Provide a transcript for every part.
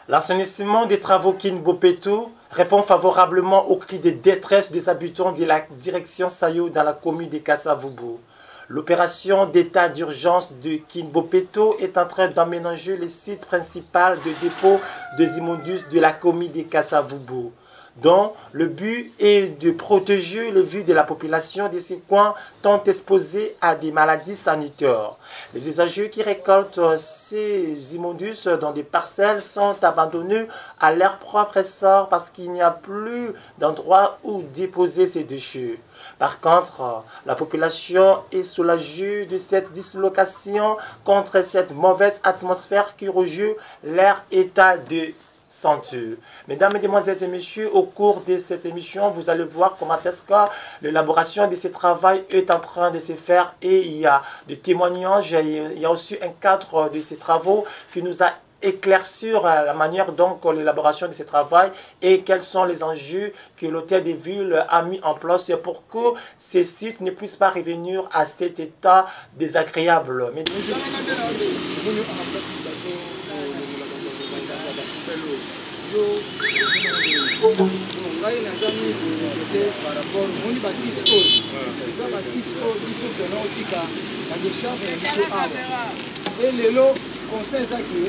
L'assainissement des travaux Kinbopeto répond favorablement aux cris de détresse des habitants de la direction Sayo dans la commune de Kassavubu. L'opération d'état d'urgence de Kinbopeto est en train d'aménager le site principal de dépôt des immondices de la commune de Kassavubu, dont le but est de protéger les vues de la population de ces coins tant exposés à des maladies sanitaires. Les usagers qui récoltent ces immondices dans des parcelles sont abandonnés à leur propre sort parce qu'il n'y a plus d'endroit où déposer ces déchets. Par contre, la population est soulagée de cette dislocation contre cette mauvaise atmosphère qui rejoue leur état de santé. Mesdames, Mesdemoiselles et Messieurs, au cours de cette émission, vous allez voir comment est-ce que l'élaboration de ce travail est en train de se faire et il y a des témoignages, il y a aussi un cadre de ces travaux qui nous a éclairci sur la manière dont l'élaboration de ce travail et quels sont les enjeux que l'hôtel de ville a mis en place pour que ces sites ne puissent pas revenir à cet état désagréable. Mais... ngai naza mingi par rapport moni basite oyo eza basite oyo biso pena otika badecharge na biso awa e lelo constat ezaki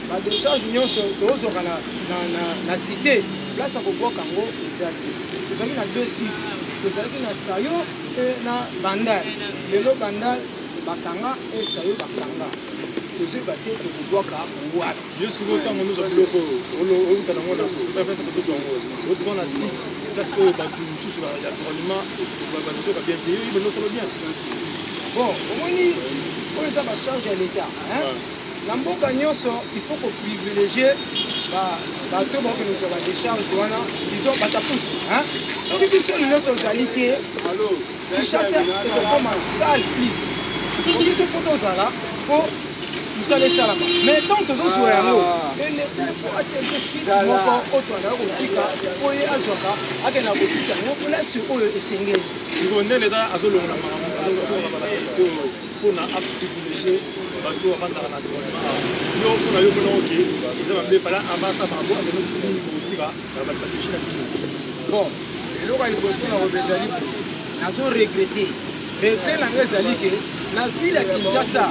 badecharge nyonso tozoka na cité place ya kobwaka yango eza te tozalaki na deux sites tozalaki na Sayo e na Bandal. Lelo Bandal bakanga e Sayo bakanga tozoyeba te tokobwaka wapi yo sikoyo ntango nozwa biloko oluka nango otika na site place oyo bato mosusu ya environnement bazosoka bien te banosolo bien bon omoni oyo eza bacharge ya l'état na mboka nyonso il faut koprivilégie bato bakokende kozwa badecharge wana disons batapusu soki biso lelo tozali te kinshasa ekokoma sale plus biso mpo tozala po mosala esalama mais tant tozozwa yango l'État fo atie site moko oyo tozalaka kotika oyo azwaka akende na kotika yango place oyo esengeli siko nde l'État azolongola makambo mpona aprivilégie bato bavandaka na environnement yo mpona yo mona oke eza mabe fala ambasa bango akotika badeshi na biso bon eloko ya liboso na kobe ezali nazoregrete regret nanga ezali ke na ville ya Kinshasa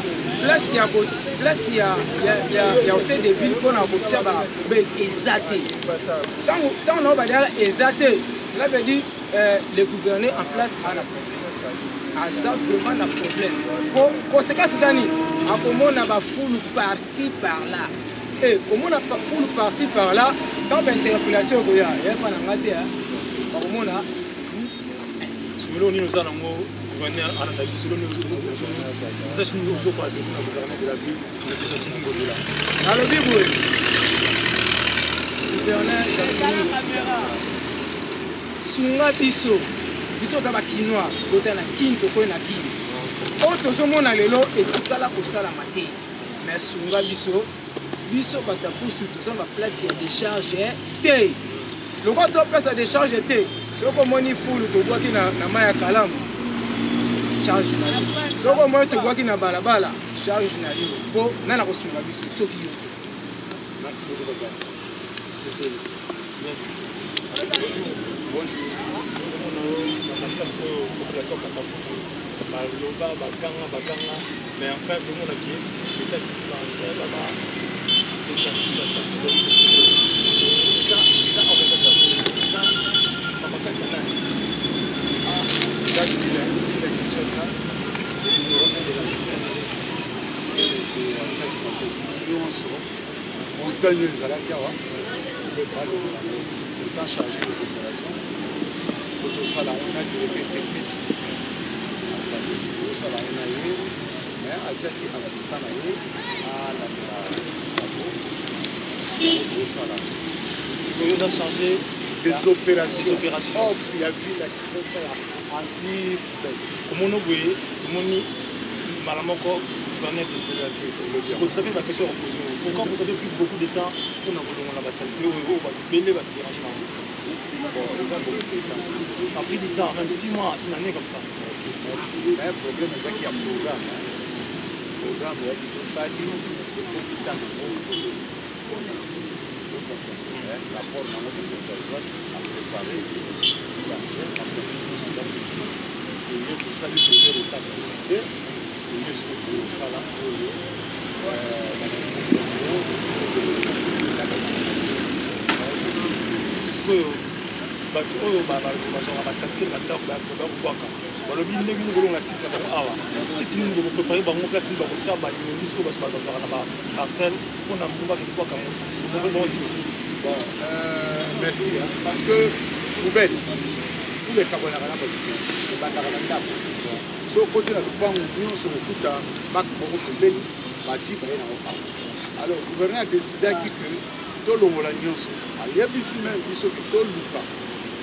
place ya hôtel de ville mpona kotia babel eza te ntango nao badiala eza te cela veut dire le gouverneur en place a na problème aza vraiment na problème conséquence eza nini akomona bafulu par-ci par-là e komona fulu par-ci par-là tant bainterpellation okoya yeba na nga te bakomona solo nini oza nango gouverneur alanda biso message nini ozokola biso na gouvernement de la ville message nini ngolela alobi boye gouverneur sunga biso ta bakinois kota na kini tokoyi na kini oyo tozomona lelo etikala kosalama te mais sunga biso batapusu toza baplace ya décharge te lokwa to place ya décharge te soki omoni fulu tobwaki na mai ya kalamu charge na yo soki omoni tobwaki na balabala charge na yo mpo nana kosunga biso soki yo te. Merci beaucoup papa. C'était bien. Bonjour. Population Kassavubu baloba bakanga mais enfin tout le monde qui est chargé de population. Autosala on a directeur technique autosala on a eu mais ajaki assistant na ye à la autosala sikoyo a chargé des opérations ops ya ville ya Kinshasa anti komono boye tomoni Malamoko, gouverneur de la ville. Vous savez ma question reposée. Pourquoi vous avez pris beaucoup de temps pour nous la saleté au héros, va se déranger dans vous? Ça a pris du temps, même 6 mois, une année comme ça. Merci. Il y a un problème avec un programme. Le programme est tout ça, il faut du temps. Rapport dans notre territoire à préparer tout l'argent à préparer pour ça, il faut faire le temps de décider. Il y a ce que pour ça là. bato oyo bazwaka basalite bandako bakobwaka balobi ndenge nini kolonga site na bango awa site nini bokoprepare bango place nini bakotia balingi soki bazwaka na baparcelle mpona mbungaka kobwaka bango site nini. Bon, merci, hein, parce que poubelle, tous les cabonara na bato bandaka na ndako so côté na lupango nyonso kokuta bak moko pembeni bati baye na kopa. Alors gouverneur adecidaki ke tolongola nyonso ayebisi me biso ke toluka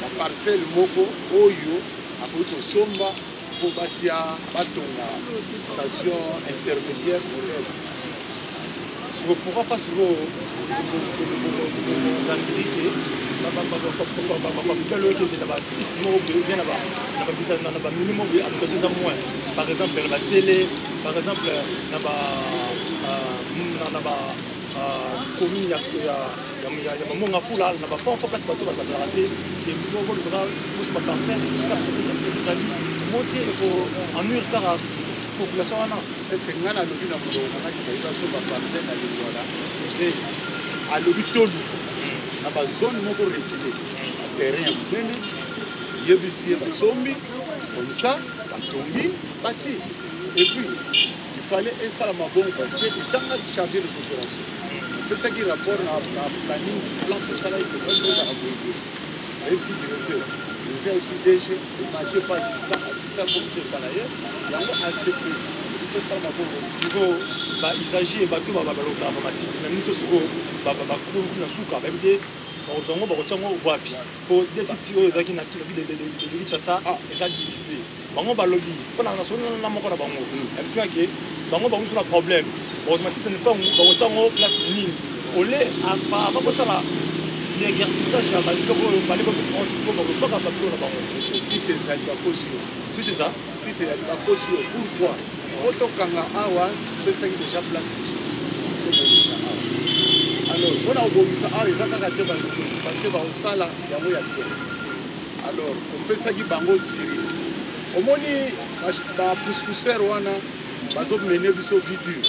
baparcelle moko oyo akoki kosomba mpo batia batonga station intermédiaire modele. Pourquoi pas sur la musique par exemple la télé, par exemple commune il y a mon foule là pas faut place bateau va rater qui est nouveau le bras pour ce parcelle c'est ça monter en mur car population wana. Est-ce que ngana lobi na molo na ki ba so ba parcelle na lingwala et a lobi tolu na ba zone moko reculée terrain mene yebisi ba sombi comme ça ba tongi bati et puis il fallait installer ma bombe parce que il t'a chargé les opérations c'est ça qui rapport na planning plan pour ça là il faut pas à approcher et aussi directeur il fait aussi DG il m'a dit pas assistant commissaire par ailleurs il a accepté. siko baisagi bato balokaka bamatiti na minso siko bakulu na suka bayebi te bakozwango bakotiango wapi mpo desiti oyo ezalaki na ville de kinshasa eza discipline bango balobi mpona na moko na bango yabisingaki bango so na problème bakomatiti mpango bakotiango place nini ole bakosala l'égartissage ya babiloko oyo bale bapesaka siti bakotwaka babilo na bango site ezali bakosi oyo site eza site ezali bakosi oyo pourquoi otokanga awa pesaki déjà place tobomisa awa alors mpona kobomisa awa eza kaka te parce que bakosala yango ya bien alors topesaki bango tiri omoni bapouspousser wana bazomene biso vidure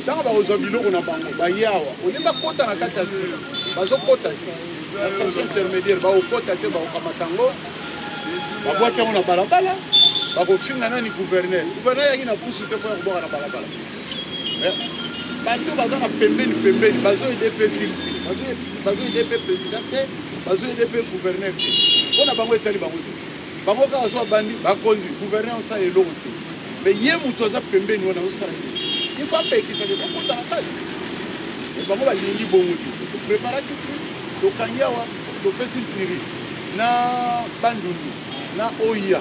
ntango bakozwa biloko na bango baye awa olie bakota na kati ya site bazokota te na station intermédiaire bakokota te bakokamata yango babwaki yango na balabala bakofinga nani gouverneur yaki na pusu te mpo ya koboka na balabala bato baza na pembeni bazoyede mpe ville te bazoyede mpe président te bazoyede mpe gouverneur te mpona bango etali bango te bango kaka so babandi bakonzi gouverneur osala eloko te me ye moto aza pembeni wana osala il faut apekisaka bakota na kati bango balingi bongo te topreparaki si tokangi awa topesi ntiri na bandundu na oya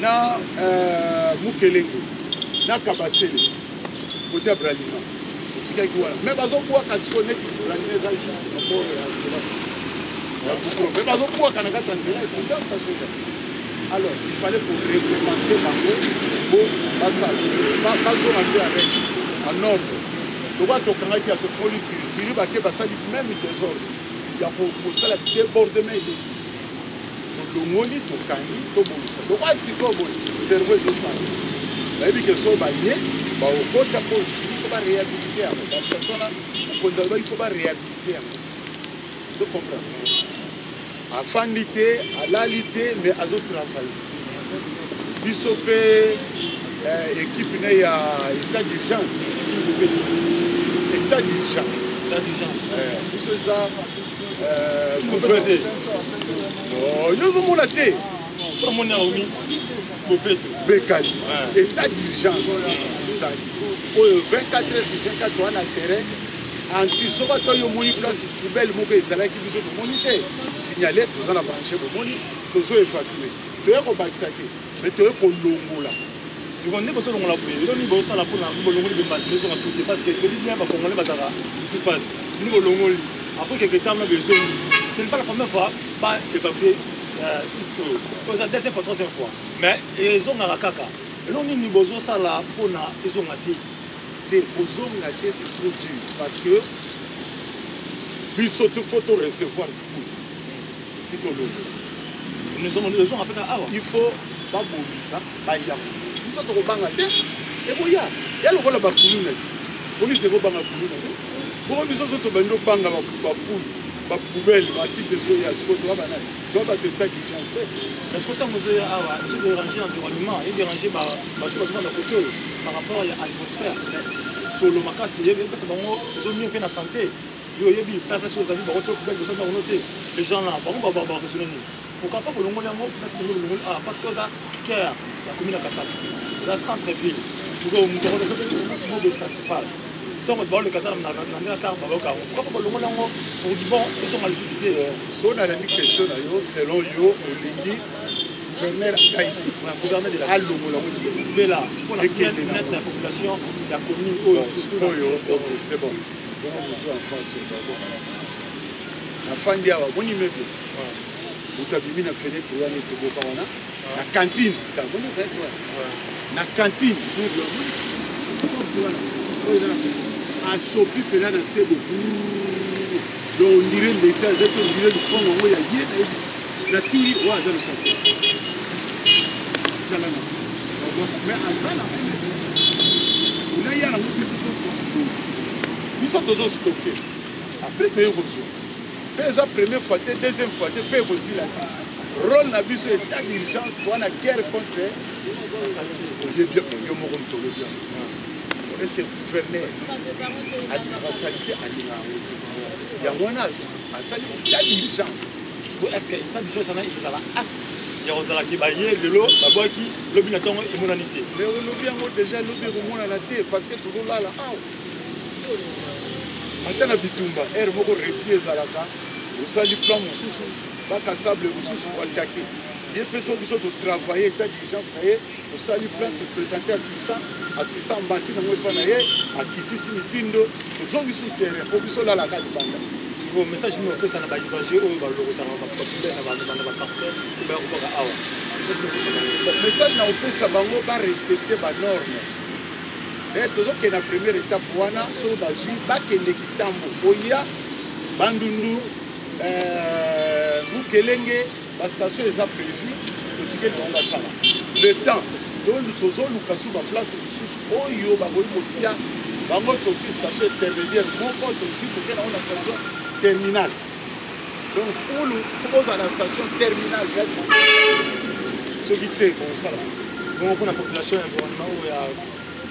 na mukelenge na kabasele côté ya bralima otikaki wana me bazobwaka siko neti bralima eza juste na bord ya bukro me bazobwaka na kati ya nzela ekonda station ezali alors il fallait pour réglementer bango po basala bazonga mpe avec en ordre lokwa tokangaki ya tofoli tiri bake basali même désordre ya kosala débordement eleki tolongoli tokangi tobongisa lokwa sikoyo boye cerveau ezosala bayebi ke so baye baokota mpo ifo baréhabilite yango bapersona mokonzi aloba ifo baréhabilite yango to comprendre afandi te alali te mais azotravaille biso mpe équipe ne ya état d'urgence état d'urgence biso eza nyozomona te bekasi état d'urgence ezali oyo 24 heures sur 24 wana terrain anti soki ata oyo omoni place poubelle moko ezalaki biso tomoni te signale toza na branche bomoni tozo évacue toye kobakisa te mais toye kolongola Si on est besoin de la bouille, on est besoin de la bouille, on est besoin de la bouille, parce que tout le bien, on est besoin de passe. Nous, on est après quelques temps, on a besoin. Ce n'est pas la première fois, pas évacuer site. C'est la deuxième fois, troisième fois. Mais ils ont un caca. Et on est besoin de ça là pour ils ont un thé. C'est trop dur parce que il faut recevoir le fou. Nous avons appelé à il faut pas mourir ça, pas y avoir. Nous sommes au banga et vous y a. Il y a le rôle de la commune. On dit c'est au banga commune. Pour nous sommes au banga banga la foule, la poubelle, la petite zoé à ce que tu vas banal. Donc à tes tacs qui changent. Est-ce que tu as besoin de déranger l'environnement et déranger tout le côté par rapport à l'atmosphère? Sur le macaque, c'est parce que ils ont mis un peu la santé. Les gens là, pourquoi pas pour le monde parce que ça cœur la commune de Kassav, la centre-ville, c'est le principal. Donc on va le Qatar dans la carte, pourquoi pas le monde on dit bon, ils sont mal utilisés. Si on a une question selon yo, le gouverneur gouverneur de la mais là, pour la population, la commune, c'est bon. La fin de mon immeuble, où tu as mis fenêtre pour aller te voir la cantine. La cantine. À Sopi, là, c'est beaucoup. Donc, on dirait l'État, on dirait le fond, on y a la tille, on a le mais à ça, on a la nous sommes tous stockés. Après, tu es reçu. La première fois, deuxième fois, tu es aussi là. Rôle n'a plus état d'urgence pour la guerre contre la santé. Est-ce que le gouverneur a dit la santé à l'Iran? Il y a mon âge. Il y a d'urgence. Est-ce que l'état d'urgence a acte? Il y a un qui baillé, le lot, la boîte qui, le binaton et monanité. Mais on a déjà le la tête parce que tout le monde là. Maintenant, Bitumba, air moko repied Zalaka, vous savez, plan Moussou, bac à sable, Moussou, pour attaquer. Il y a des personnes qui sont travailler, état d'urgence, vous savez, plan de présenter assistant bâti dans le panaye, à Kiti Simipindo, nous sommes sur le terrain, pour qu'ils soient là, la carte de banda. Si vous message nous que ça n'a pas exagéré, on va le retard, on va pas la parcelle, on va le retard. Le message n'a pas ça va respecter les normes. Toujours que la première étape, wana so bazui bakende kitambo oya bandundu bukelenge la station est prévue le ticket de la sala. Le temps donc nous faisons nous cassons la place sous oyo bagoy motia bango toki station intermédiaire moko aussi pour que la station terminale. Donc pour nous faut à la station terminale ce qui était comme ça là. Bon pour la population environnement où il y a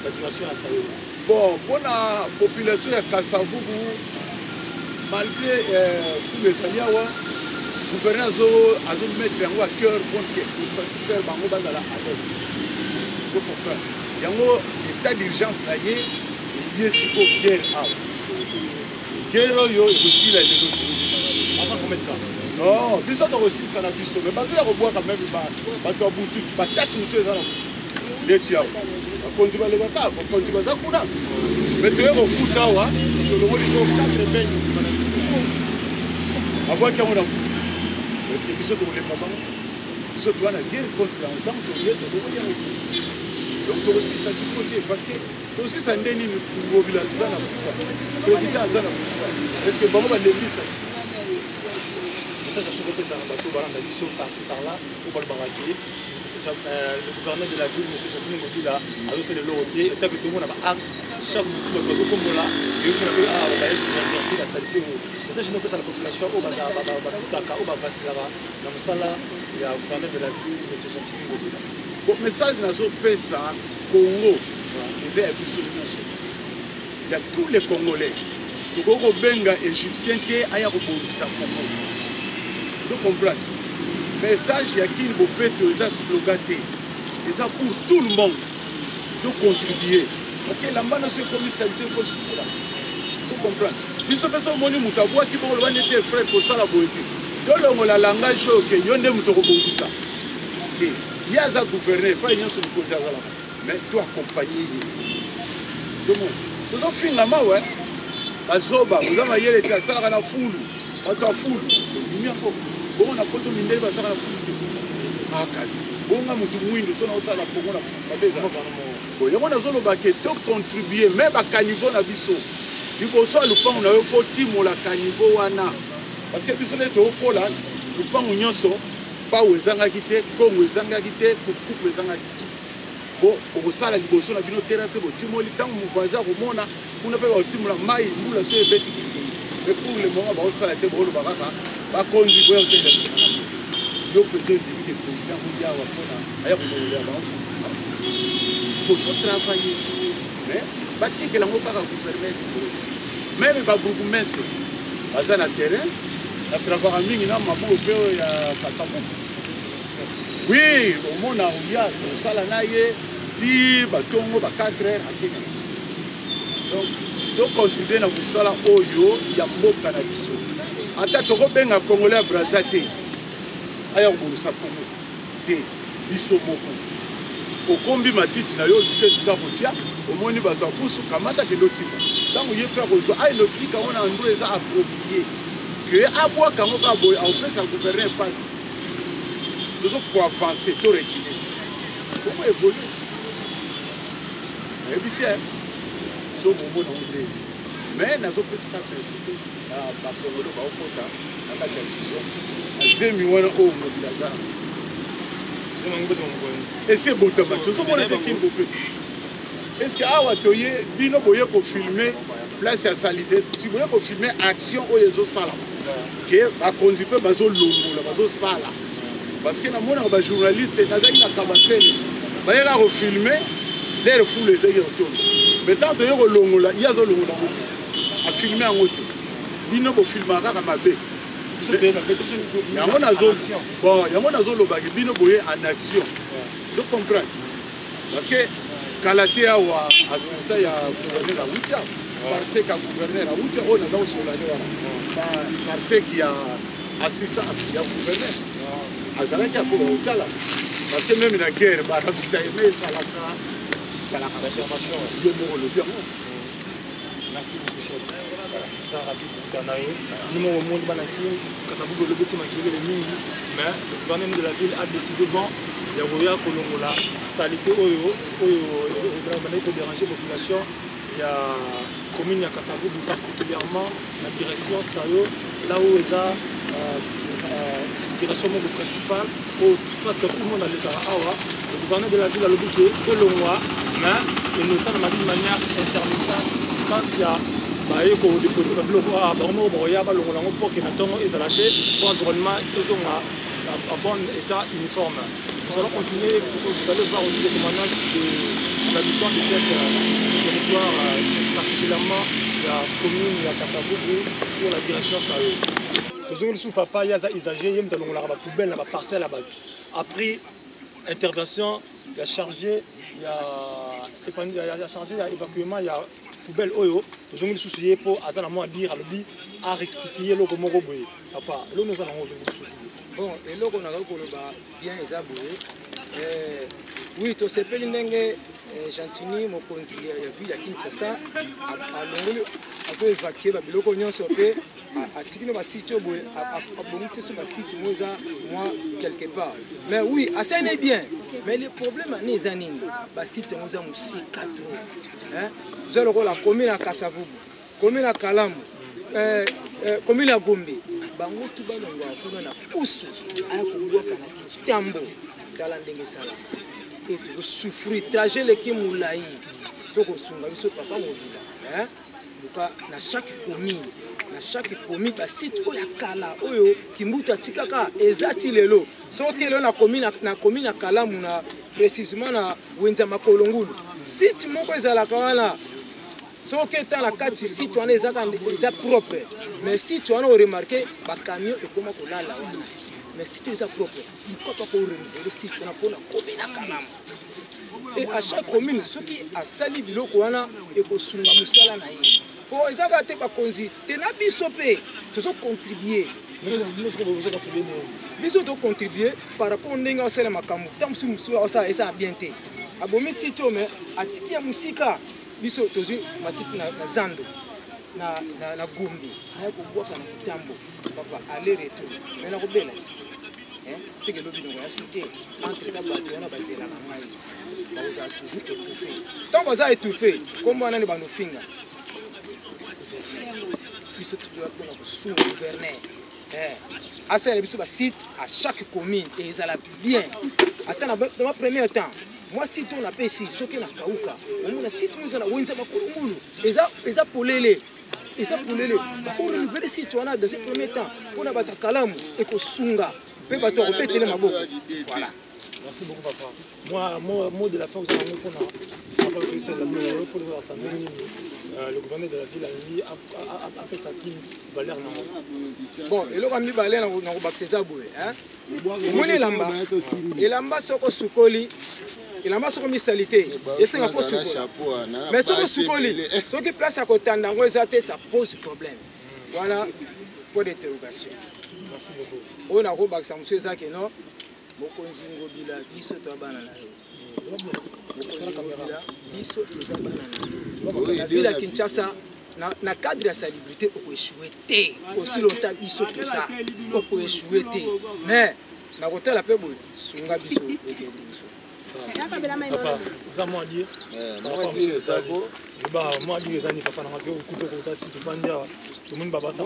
la population à Sayo. Bon, pour la population à Kassavubu, malgré tous les Sayawa, le gouverneur a mettre à cœur pour satisfaire Bango Bandala à l'aide. Il y a un état d'urgence là, il y a une guerre. Guerre, il y a aussi la négociation. Avant combien de temps? Non, puis ça aussi, ça n'a plus sauvé. Mais parce qu'il y a un même bateau à bout de tout, pas tête, monsieur, ça n'a pas. Konziba le bata, konziba za kuna. Meto yego kutawa, to lo moli so katre benyi. Abo kia mona. Est-ce que biso to le papa? Biso to na guerre contre la temps to yeto to ya. Donc to aussi ça se côté parce que to aussi ça ndeni mobilisation na pouvoir. Président za na pouvoir. Est-ce que bango ba lebi ça? Ça je suis ça na bateau balanda biso par-ci par-là pour pas le baraquer. Le gouverneur de la ville, M. Jacine Mobila, a aussi le loté, et tant que tout le monde a acte, chaque bout comme là, et vous avez la saleté. Et ça, je ne sais pas la population, au bazar, au Vassilara, dans le sala, il y a le gouverneur de la ville, M. Jacine Mobila. Bon, message n'a pas ça, Congo, il y a tous les Congolais, tout le Benga égyptien qui a rebondissé à Congo. Vous comprenez? Message il y a qui vous peut les sloganer. Et ça pour tout le monde de contribuer. Parce que la manne c'est comme santé faut surtout là. Vous comprenez? Puis ce personne moni mutabwa qui bon le était frère pour ça la beauté. Dans le langage que yonde mutoko bongisa. Il y a za gouverner pas une sur le côté là. mais tu accompagner. Nous avons fini là-bas, ouais. Bazoba, vous avez yé les cas, ça la foule. Bato a foule. Bon, on a pas de mine, ça la foule. Ah, quasi. Bon, on a mon mouine, ça on a la foule. Bon, il y a mon azolo baké, tout contribuer, même à caniveau na biso. Il faut soit le pan, on a faut timo la caniveau wana. Parce que biso les deux pour là, le pan on nyonso, pas où ezanga quitté, comme où ezanga quitté, pour couper ezanga quitté. Bon, au sala du bosso, on a vu nos terrasses, bon, timo le temps, mon voisin, au monde, on a fait un timo la maille, nous la soeur bête. Mais pour le moment, on sala te bon le baraka, va contribuer au téléphone. Donc peut-être que le président mondial va prendre, ailleurs on va le il faut tout travailler. Mais, bâti que la moka va gouverner. Même les bourgmestres, à la terrain, à travers un mini, maman au père, il y a Kassabou. Oui, au monde, il y a au salanaye, 10, batongo, 4 heures à Kenya. Donc, contribuer à vous sala oyo, il y a beaucoup de cannabis. En tant que Robin à Congolais à Brazzaville, ailleurs vous le savez, des bisomoko. Au combi matiti na yo luke sika kotia omoni bato apusu kamata ke lotika tango ye pe kozo ay lotika on a ndo eza approprié que abwa kango ka boy au fait ça gouverner passe nous pour avancer to reculer comment évoluer éviter so bombo na ondé mais nazo pesa ka féliciter ba Congolais ba okota na télévision azemi wana o mobilaza. Et c'est beau de match. Est-ce que awa toye bino boye ko filmer place à salité tu boye ko filmer action o yezo sala que ba konzipe bazo longola bazo sala parce que na mona ba journaliste na zaki na kabasele ba yera ko filmer der fou les yeux autour mais tant de yo longola yazo longola a filmer en autre bino bo filmer ka mabe. Bon, il y a mon azolo bagibino boye en action. Je comprends. Parce que Kalaté a assisté à gouverner la Outia, parce que gouverneur la Outia, on a dans son année. Parce qu'il a assisté à gouverner. Azalaki a pour Outala. Parce que même la guerre, bah, la aimé, ça la réformation. Merci beaucoup, chef. Ça rapide pour Tanaï. Nous avons monde banaki, Kasavubu le petit maquillé le mini, mais le gouvernement de la ville a décidé bon, il y a Roya Kolongola, salité Oyo, pour déranger la population. Il y a commune à Kasavubu particulièrement la direction Sayo, là où il y a direction principale, parce que tout le monde a l'état Awa, le gouvernement de la ville a l'obligé que le mois, mais il ne s'en a pas d'une manière intermittente. Quand il y a déposé le bloc, il y a l'environnement en bon état uniforme. Nous allons continuer, vous allez voir aussi les témoignages des habitants de cette territoire, particulièrement la commune, la Kasavubu, sur la direction Sayo. Nous sommes papa, il y a des usagers, il y a des poubelles, des parcelles là-bas. Après intervention, il y a chargé, il y a chargé, il y a évacuement, il y a poubelle oyo, nous avons soucié pour dire à rectifier le Gomoro Boy. Papa, là nous allons bon, et là on a bien établi. Oui, tout ce pays n'engage gentini mokonzi ya ville ya Kinshasa a longolo a fait évacuer babiloko nyonso pe a tikino ba site boy a bongisi so ba site moza moi quelque part. Mais oui, assez n'est bien. Mais le problème n'est pas nini ba site moza musika trop. Hein? Vous allez la commune à Kasavubu, commune à Kalamu, commune à Gombe. Bango tout balongo a na pousse a ko kana tambo dans ndenge sala. Et tu souffrir trajet les qui moulai soko sunga biso papa mobila hein buka na chaque commune ba site oya kala oyo kimbuta tikaka ezati lelo soki lelo na commune na Kalamu na précisément na Wenza Makolongulu site moko ezalaka wana soki eta na kati site wana eza propre mais site wana o remarquer ba camion ekoma kolala wana. Mais si tu es propre, pourquoi pas pour renouveler le site pour la commune à Kalamu. Et à chaque commune, ceux qui a sali biloko wana et ko sunga musala na ye. Pour ezaka te ba konzi, te na bisope, tous contribuer. Nous contribuer par rapport au ndenge osala makambo. Tant musu musu osa esa bien te. abomi site mais atiki ya musika biso tozi matiti na zando na gombi aya kobwaka na kitambo papa aller retour mais na kobela ti c'est que lobi no ya souté entre ta bato na bazela na ngai baza toujours étouffé tant baza étouffé comme on a ne bano finga biso tu dois prendre sous gouverner asa biso ba site à chaque commune et ils allaient bien attends dans ma premier temps moi si on a pesi soki na kauka on a site nous na wenza makulungulu eza polele pour renouveler site on a dans ce premier temps pour na bata kalamu et ko sunga pe bato ko petele maboko voilà. Merci beaucoup papa. Moi mot de la fin vous allez pour le gouverneur de la ville a fait ça qui Valère Nango. Bon, et là on dit Valère Nango bakisa boye hein. Moni lamba. Et lamba soko sukoli. Et lamba soko misalité. Et c'est un faux chapeau. Mais soko sukoli. Ce qui place à côté ndango ezate ça pose problème. Voilà pour d'interrogation. Merci beaucoup. On a robakisa monsieur Zaki non. Mokonzi ngobila biso to bana na yo. Biso to bana na. La ville à Kinshasa na cadre de salubrité on peut échouer aussi longtemps biso to ça on peut échouer mais na côté la pebo sunga biso biso. Papa, vous avez moi à dire ça moi dire ça ni papa na ngako kuto ko si tu pandia tout monde baba ça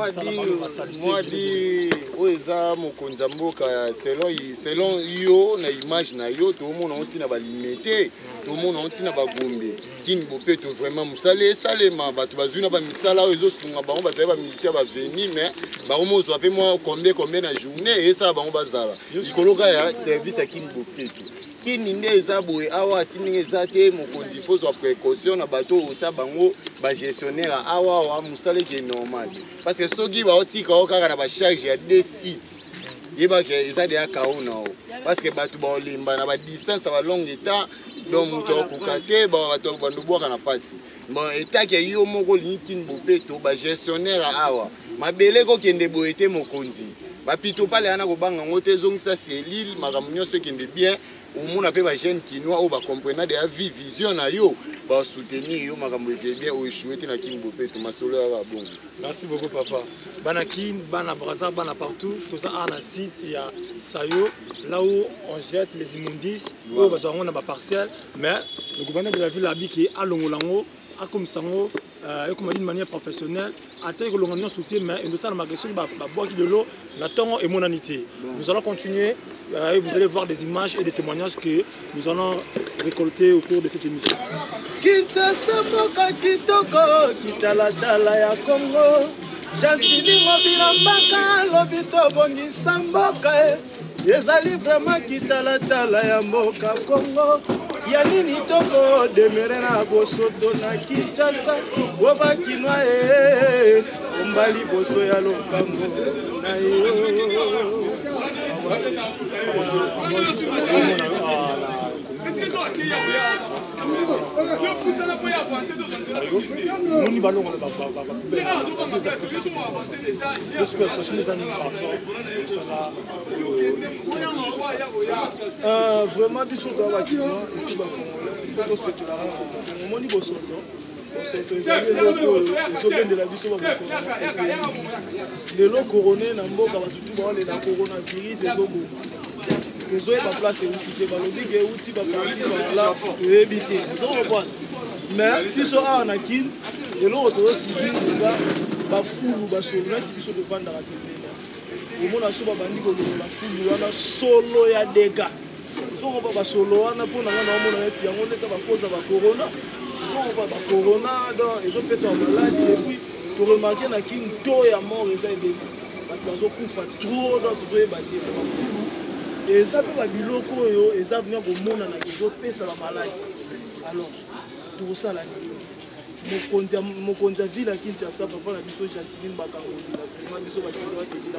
moi dit oza mokonza mboka selon yo na image na yo tout le monde on na ba limité tout le monde on na ba gombe kin bopé to vraiment musale salema batu bazuna ba misala ezo sunga bango bazali ba militaire ba venir mais ba omo zo apé moi combien na journée et ça bango bazala ikoloka ya service à kin bopé kini nde eza boye awa atini eza te mokonzi faut soit précaution na bato ota bango ba gestionnaire awa musale qui est normal parce que soki ba otika okaka na ba charge ya deux sites yeba ke eza de akao na o parce que bato ba olimba na ba distance ba long état donc muto okukate ba bato ba ndubwaka na pasi bon état ke yo moko linkini bopeto ba gestionnaire awa mabele ko kende boye te mokonzi ba pito pale ana ko banga ngote zongisa selile makambo nyonso kende bien on a fait des jeunes qui nous comprennent de la vie, vision na yo, ba soutenir yo makambo bien ou échouer na Kinbopé to masolo ya bon. Merci beaucoup papa. Banakin, bana Braza, bana partout, tout ça à la site il y a Sayo là où on jette les immondices, où on a ba parcelle, mais le gouverneur de la ville a dit qui à Longolango, à comme sango comme d'une manière professionnelle, à tel que l'on a soutenu, mais nous sommes ma question, boire de l'eau, la tongue et monanité. Nous allons continuer et vous allez voir des images et des témoignages que nous allons récolter au cours de cette émission. Kinshasa mboka kitoko kitalatala ya Congo Chantini mobila mbaka lobi tobongisa mboka ezali vraiment kitalatala ya mboka Congo ya nini toko demere na bosoto na Kinshasa boba kinwa ombali boso ya lopango na yo vraiment biso doit bakina et tout il faut se déclarer on moni bosoto c'est de la biso le couronné na mboka batutu ba le na coronavirus ezobo les autres en place et outils balobi ke outils ba parti là éviter vous comprenez mais si sera en akil de l'autre civil déjà ba fulu ba surveillance biso de vendre la télé au monde aso ba bandi ko la fulu wana solo ya dega so ko ba solo wana pour na wana mona neti yango neta ba cause ba corona so ko ba corona donc ils ont fait ça malade et puis pour remarquer na king to ya mort eza ede ba bazo kufa trop donc zo e batie ba fulu et ça peut ba biloko yo et ça venir ko mona na kizo pesa ba malade alors tout ça là mokonza ville à Kinshasa papa na biso Chantini Mbakango vraiment biso ba kizo ba tesa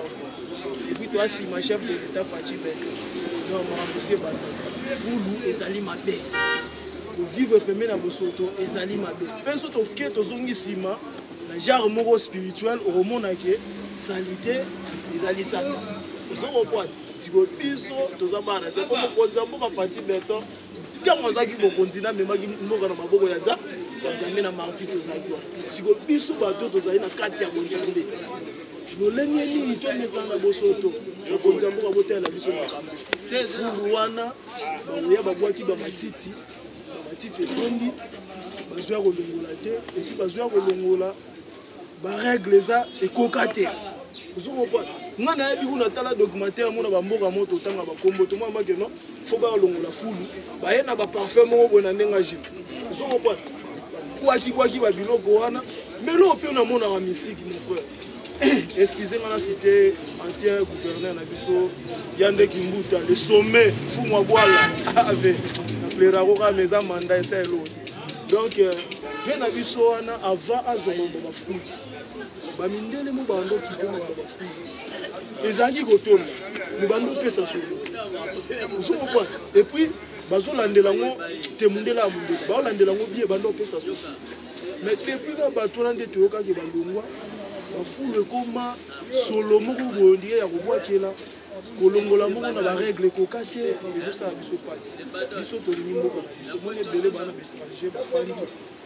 et puis toi si ma chef de l'état Fachi Beke non ma monsieur bato fulu ezali mabe ko vivre pemé na bosoto ezali mabe penso to ke to zongi sima na genre moko spirituel au monde ke salité ezali sata Ozo comprendre. Si go biso toza bana tsa ko mokonzi mboka Fati Beton. Ntango azaki mokonzi na memaki mboka na maboko ya Nzambe na marti tozaki. Si go biso bato tozali na kati ya Nzambe. Lolenge nini to mezana bosoto. Mokonzi mboka botela biso na kambe. Fulu wana baoya babwaki ba matiti. Ba matiti etondi. Bazwa kolongola te et puis bazwa kolongola ba règle za ekoka te. Vous comprenez? Nga na yebi kuna tala documentaire mona ba mboka moto tanga ba kombo to mama ke non faut ba longola fulu ba ye na ba parfum moko bona ndenga jip. Vous comprenez? Bwaki ba biloko wana mais lo pe na mona wa musique mon frère. Excusez-moi la cité ancien gouverneur na biso Yande Kimbuta le sommet fumwa bwala avec plaira roka meza mandat ça l'autre. Donc vient na biso wana avant azombo ba fulu. Ba mindele mo bando kito mo ba fulu. Ezaki kotola mo bando pesa solo. Vous comprenez? Et puis bazo landela ngo temundela mundela ba landela ngo bié bando pesa solo. Mais depuis que bato na ndete yoka ke bandongwa ba fulu koma solo moko bondi ya kobwakela kolongola moko na ba règle kokate ezo sa biso passe. Biso to limbo na biso mo lebele bana étranger ba fandi.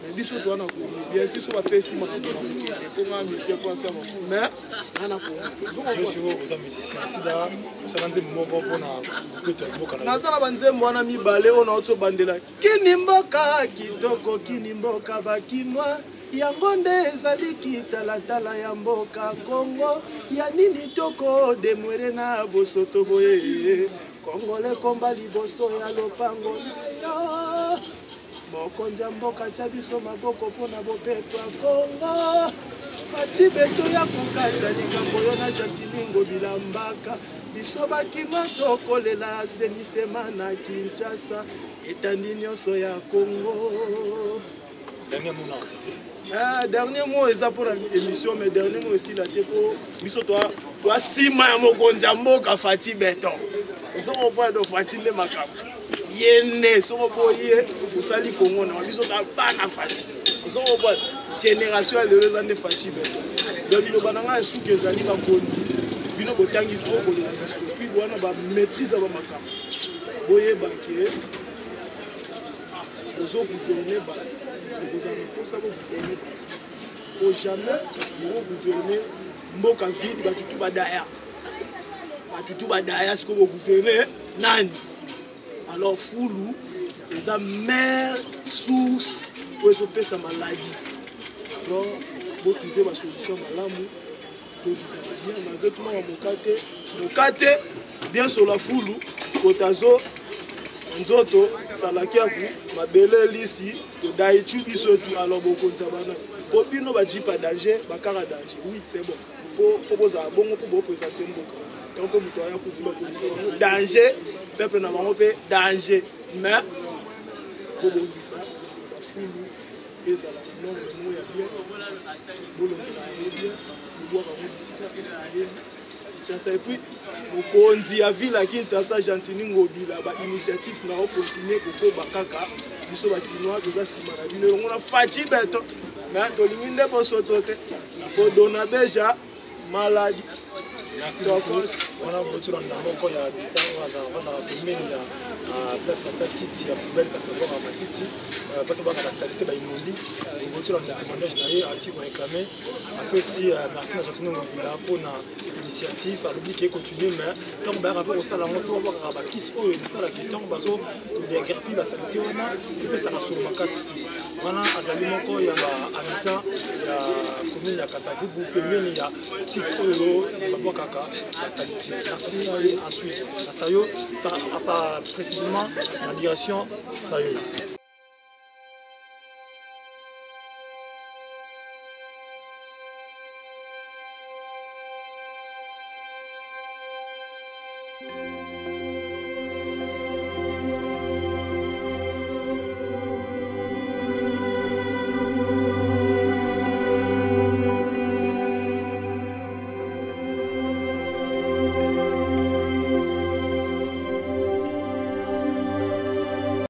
Mais biso to na ko bien si so ba pesi ma ko nga monsieur français mais ana ko je suis aux musiciens sida ça nze moko pona kuto mboka na nazala banzembo wana mibale ona otso bandela kinimboka kitoko kinimboka bakinwa yango nde ezali kitalatala ya mboka Kongo ya nini toko demwere na bosoto boye Kongole komba liboso ya lopango na yo mokonzi mboka tia biso maboko pona bopetwa Kongo Fati Beton ya kokata likambo yo na Jatilingo bilambaka biso bakinwa tokolela asenisema na Kinshasa etandi nyonso ya Congo. Dernier mot artiste. Dernier mot eza pour l'émission mais dernier mot aussi la te pour biso toi sima ya mokonzi mboka Fati Beton. Oso comprendre do Fati le makambo. Yene soko boye osali Congo na biso ta bana Fati. Oso comprendre génération ya lelo zande Fati Beton. Donc bino bananga esuki ezali bakonzi. Bino botangi trop ko la biso. Puis wana ba maîtrise ba makambo. Boye baké ozo gouverner ba. Vous avez pour ça vous gouverner. Pour jamais vous gouverner mboka vide batutu badaya. Batutu badaya ce que vous gouvernez nani. Alors Fulu les a mère source pour stopper sa maladie. Donc vous trouvez ma solution malamu pour vivre bien dans tout le mokate bien sur la Fulu kotazo nzoto salakiaku mabele lisi daichu bisotu alors bokonza bana po bino ba jipa danger bakara danger oui c'est bon faut poser bongo pour présenter mboka tant que muto ya kuti ba kuti danger peuple na bango pe danger mais pour bongisa ba Fulu ezala non mo ya bien bolo na bien boire ba bisika pesaye et puis mokonzi ya ville Kinshasa Jatilingo bila ba initiative na continuer ko bakaka biso ba kinwa toza sima na bino ngona Fati Beton mais to linginde bosoto te so dona beja maladie. Merci beaucoup. On a beaucoup de temps il y a des temps avant la première place fantastique ya poubelle parce que on a matiti parce que on a la saleté ba immondice beaucoup de témoignage d'ailleurs anti réclamer après si merci à Jatilingo bila pour na initiative à l'obligé continuer mais tant par rapport au salaire on faut voir ba kiss o et ça la question bazo de guerpi ba saleté wana et ça la sur makasiti wana azali moko ya ba habitant ya commune ya Kasavubu pembeni ya site euro ba kaka la saleté. Merci et ensuite à Sayo par précisément la migration Sayo.